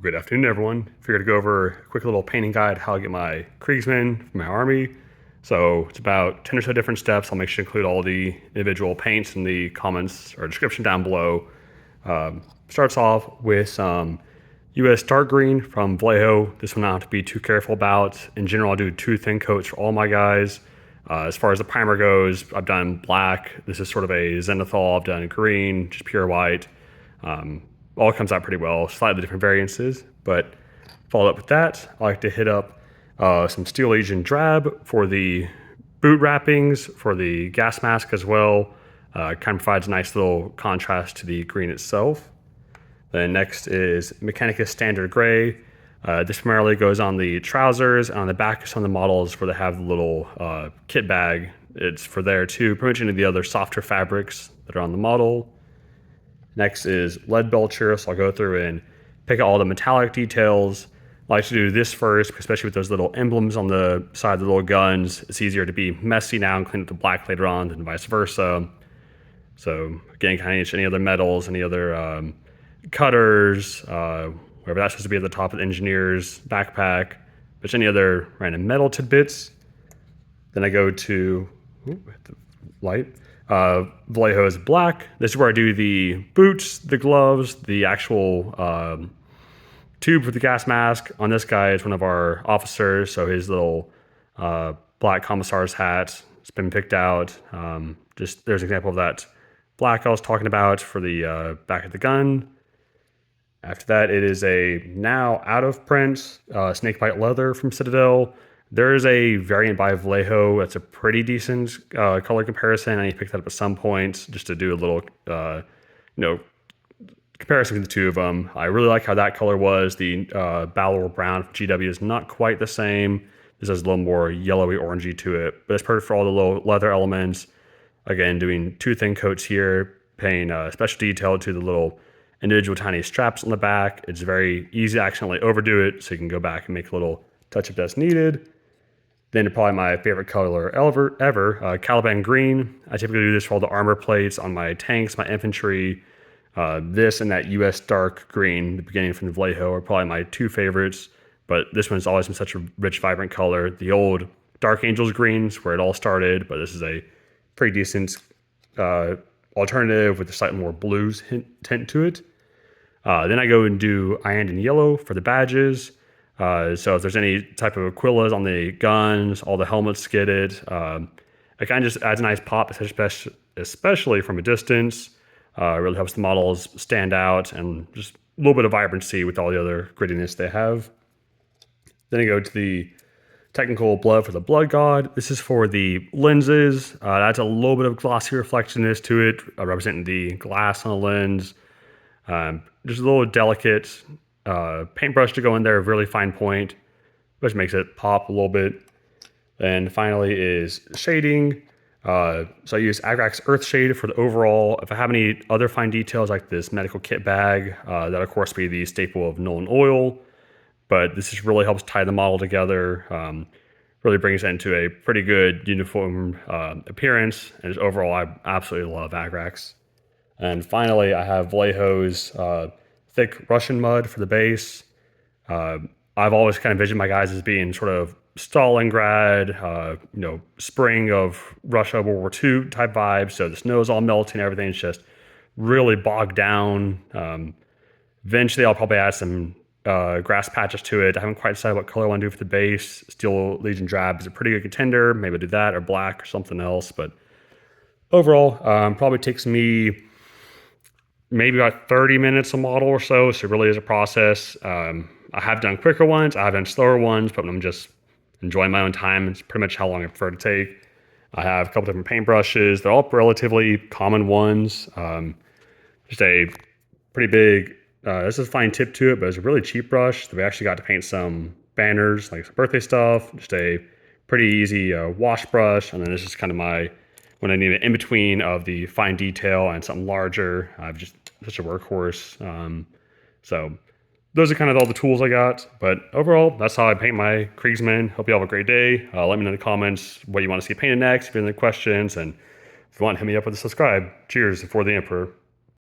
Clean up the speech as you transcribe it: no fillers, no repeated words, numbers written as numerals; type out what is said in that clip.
Good afternoon, everyone. Figured to go over a quick little painting guide how I get my Kriegsmen for my army. So it's about 10 or so different steps. I'll make sure to include all the individual paints in the comments or description down below. Starts off with some US dark green from Vallejo. This one I don't have to be too careful about. In general, I'll do 2 thin coats for all my guys. As far as the primer goes, I've done black. This is sort of a zenithal. I've done green, just pure white. All comes out pretty well, slightly different variances, but followed up with that, I like to hit up some Steel Legion Drab for the boot wrappings, for the gas mask as well. Kind of provides a nice little contrast to the green itself. Then next is Mechanicus Standard Gray. This primarily goes on the trousers and on the back of some of the models where they have the little kit bag. It's for there too, pretty much any of the other softer fabrics that are on the model. Next is Leadbelcher, so I'll go through and pick out all the metallic details. I like to do this first, especially with those little emblems on the side of the little guns. It's easier to be messy now and clean up the black later on than vice versa. So again, kind of any other metals, any other cutters, wherever that's supposed to be at the top of the engineer's backpack, but any other random metal tidbits. Then I go to, the light. Vallejo is black. This is where I do the boots, the gloves, the actual tube for the gas mask. On this guy, it's one of our officers, so his little black commissar's hat has been picked out. Just there's an example of that black I was talking about for the back of the gun. After that, it is a now out of print Snakebite leather from Citadel. There is a variant by Vallejo that's a pretty decent color comparison. I need to pick that up at some point just to do a little, comparison between the two of them. I really like how that color was. The Battle Brown from GW is not quite the same. This has a little more yellowy orangey to it, but it's perfect for all the little leather elements. Again, doing 2 thin coats here, paying special detail to the little individual tiny straps on the back. It's very easy to accidentally overdo it, so you can go back and make a little touch-up that's needed. Then probably my favorite color ever, Caliban green. I typically do this for all the armor plates on my tanks, my infantry. This and that US dark green, the beginning from the Vallejo, are probably my 2 favorites. But this one's always been such a rich, vibrant color. The old Dark Angels greens, where it all started, but this is a pretty decent alternative with a slightly more blues tint to it. Then I go and do Iyanden yellow for the badges. So if there's any type of Aquillas on the guns, all the helmets get it. It kind of just adds a nice pop, especially from a distance. It really helps the models stand out and just a little bit of vibrancy with all the other grittiness they have. Then I go to the technical blood for the Blood God. This is for the lenses. Adds a little bit of glossy reflectionness to it, representing the glass on the lens. Just a little delicate paintbrush to go in there, a really fine point, which makes it pop a little bit. And finally is shading. So I use Agrax Earthshade for the overall. If I have any other fine details like this medical kit bag, that of course be the staple of Nolan oil, but this just really helps tie the model together. Really brings it into a pretty good uniform appearance, and just overall I absolutely love Agrax. And finally I have Vallejo's thick Russian mud for the base. I've always kind of envisioned my guys as being sort of Stalingrad, spring of Russia, World War II type vibes. So the snow's all melting, everything's just really bogged down. Eventually I'll probably add some grass patches to it. I haven't quite decided what color I want to do for the base. Steel Legion Drab is a pretty good contender. Maybe I'll do that or black or something else. But overall, probably takes me maybe about 30 minutes a model or so. So it really is a process. I have done quicker ones. I have done slower ones, but I'm just enjoying my own time. It's pretty much how long I prefer to take. I have a couple different paintbrushes. They're all relatively common ones. Just a pretty big, this is a fine tip to it, but it's a really cheap brush. We actually got to paint some banners, like some birthday stuff. Just a pretty easy wash brush. And then this is kind of when I need an in-between of the fine detail and something larger. I've just such a workhorse. So those are kind of all the tools I got. But overall, that's how I paint my Kriegsmen. Hope you all have a great day. Let me know in the comments what you want to see painted next, if you have any questions. And if you want, hit me up with a subscribe. Cheers for the Emperor.